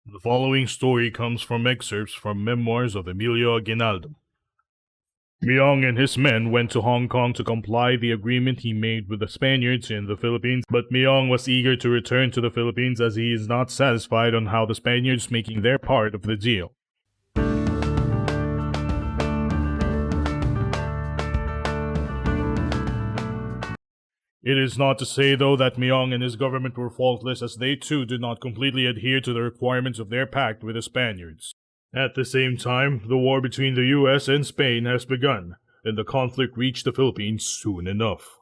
The following story comes from excerpts from memoirs of Emilio Aguinaldo. Myong and his men went to Hong Kong to comply the agreement he made with the Spaniards in the Philippines, but Myong was eager to return to the Philippines as he is not satisfied on how the Spaniards making their part of the deal. It is not to say, though, that Myong and his government were faultless, as they too did not completely adhere to the requirements of their pact with the Spaniards. At the same time, the war between the U.S. and Spain has begun, and the conflict reached the Philippines soon enough.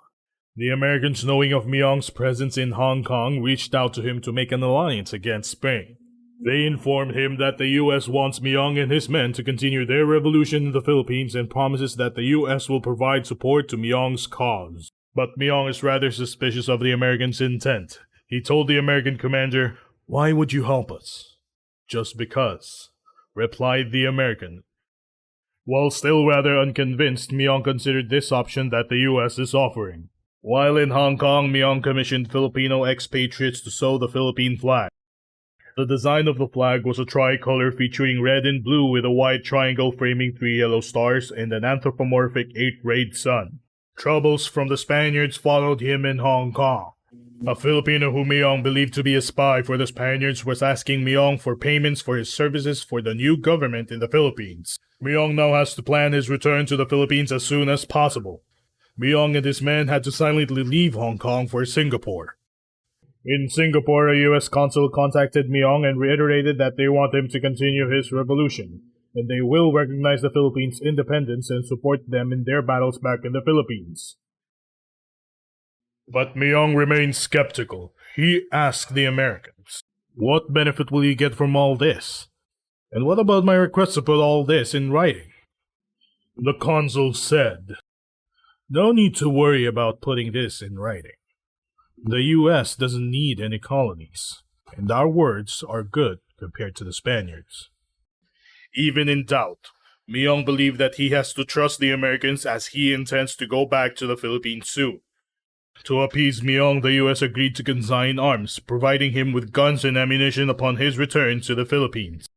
The Americans, knowing of Myong's presence in Hong Kong, reached out to him to make an alliance against Spain. They informed him that the U.S. wants Myong and his men to continue their revolution in the Philippines and promises that the U.S. will provide support to Myong's cause. But Myong is rather suspicious of the Americans' intent. He told the American commander, "Why would you help us?" "Just because," replied the American. While still rather unconvinced, Myong considered this option that the U.S. is offering. While in Hong Kong, Myong commissioned Filipino expatriates to sew the Philippine flag. The design of the flag was a tricolor featuring red and blue with a white triangle framing 3 yellow stars and an anthropomorphic 8-rayed sun. Troubles from the Spaniards followed him in Hong Kong. A Filipino whom Myong believed to be a spy for the Spaniards was asking Myong for payments for his services for the new government in the Philippines. Myong now has to plan his return to the Philippines as soon as possible. Myong and his men had to silently leave Hong Kong for Singapore. In Singapore, a U.S. consul contacted Myong and reiterated that they want him to continue his revolution, and they will recognize the Philippines' independence and support them in their battles back in the Philippines. But Myong remained skeptical. He asked the Americans, "What benefit will you get from all this? And what about my request to put all this in writing?" The consul said, "No need to worry about putting this in writing. The U.S. doesn't need any colonies, and our words are good compared to the Spaniards." Even in doubt, Myong believed that he has to trust the Americans as he intends to go back to the Philippines soon. To appease Myong, the U.S. agreed to consign arms, providing him with guns and ammunition upon his return to the Philippines.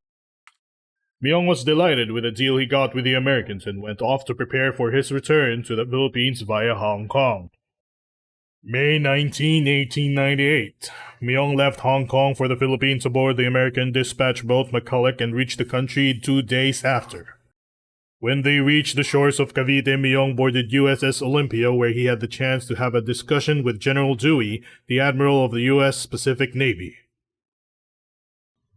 Myong was delighted with the deal he got with the Americans and went off to prepare for his return to the Philippines via Hong Kong. May 19, 1898. Myong left Hong Kong for the Philippines aboard the American dispatch boat McCulloch and reached the country 2 days after. When they reached the shores of Cavite, Myong boarded USS Olympia, where he had the chance to have a discussion with General Dewey, the Admiral of the U.S. Pacific Navy.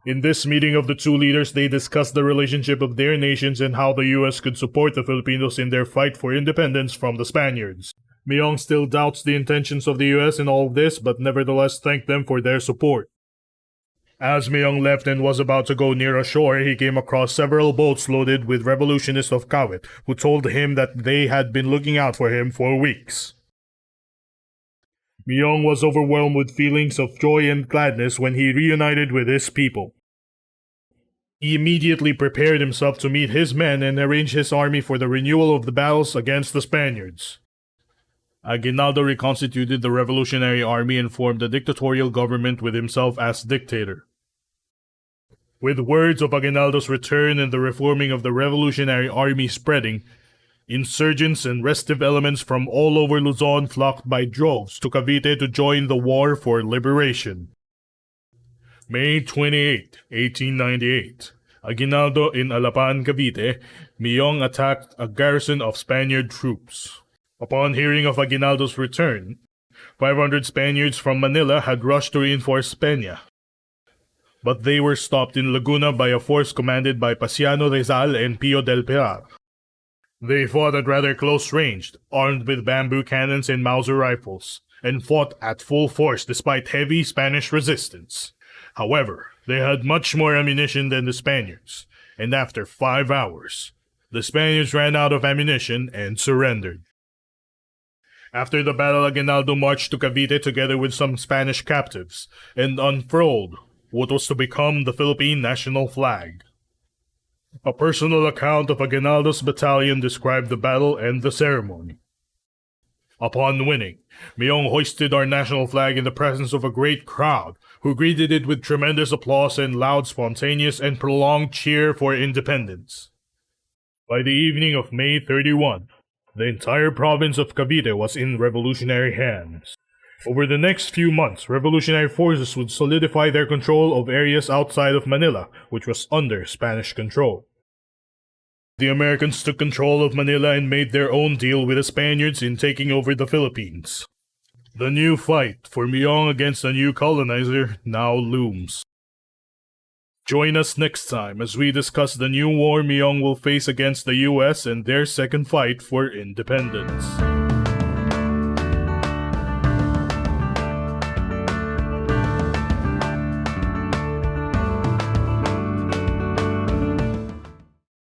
In this meeting of the two leaders, they discussed the relationship of their nations and how the U.S. could support the Filipinos in their fight for independence from the Spaniards. Myong still doubts the intentions of the U.S. in all of this, but nevertheless thanked them for their support. As Myong left and was about to go near a shore, he came across several boats loaded with revolutionists of Kawit, who told him that they had been looking out for him for weeks. Myong was overwhelmed with feelings of joy and gladness when he reunited with his people. He immediately prepared himself to meet his men and arrange his army for the renewal of the battles against the Spaniards. Aguinaldo reconstituted the revolutionary army and formed a dictatorial government with himself as dictator. With words of Aguinaldo's return and the reforming of the revolutionary army spreading, insurgents and restive elements from all over Luzon flocked by droves to Cavite to join the war for liberation. May 28, 1898. Aguinaldo in Alapan, Cavite. Myong attacked a garrison of Spaniard troops. Upon hearing of Aguinaldo's return, 500 Spaniards from Manila had rushed to reinforce Peña. But they were stopped in Laguna by a force commanded by Paciano Rizal and Pio del Pilar. They fought at rather close range, armed with bamboo cannons and Mauser rifles, and fought at full force despite heavy Spanish resistance. However, they had much more ammunition than the Spaniards, and after 5 hours, the Spaniards ran out of ammunition and surrendered. After the battle, Aguinaldo marched to Cavite together with some Spanish captives and unfurled what was to become the Philippine national flag. A personal account of Aguinaldo's battalion described the battle and the ceremony. Upon winning, Myong hoisted our national flag in the presence of a great crowd, who greeted it with tremendous applause and loud, spontaneous, and prolonged cheer for independence. By the evening of May 31, the entire province of Cavite was in revolutionary hands. Over the next few months, revolutionary forces would solidify their control of areas outside of Manila, which was under Spanish control. The Americans took control of Manila and made their own deal with the Spaniards in taking over the Philippines. The new fight for Myong against the new colonizer now looms. Join us next time as we discuss the new war Myong will face against the US and their second fight for independence.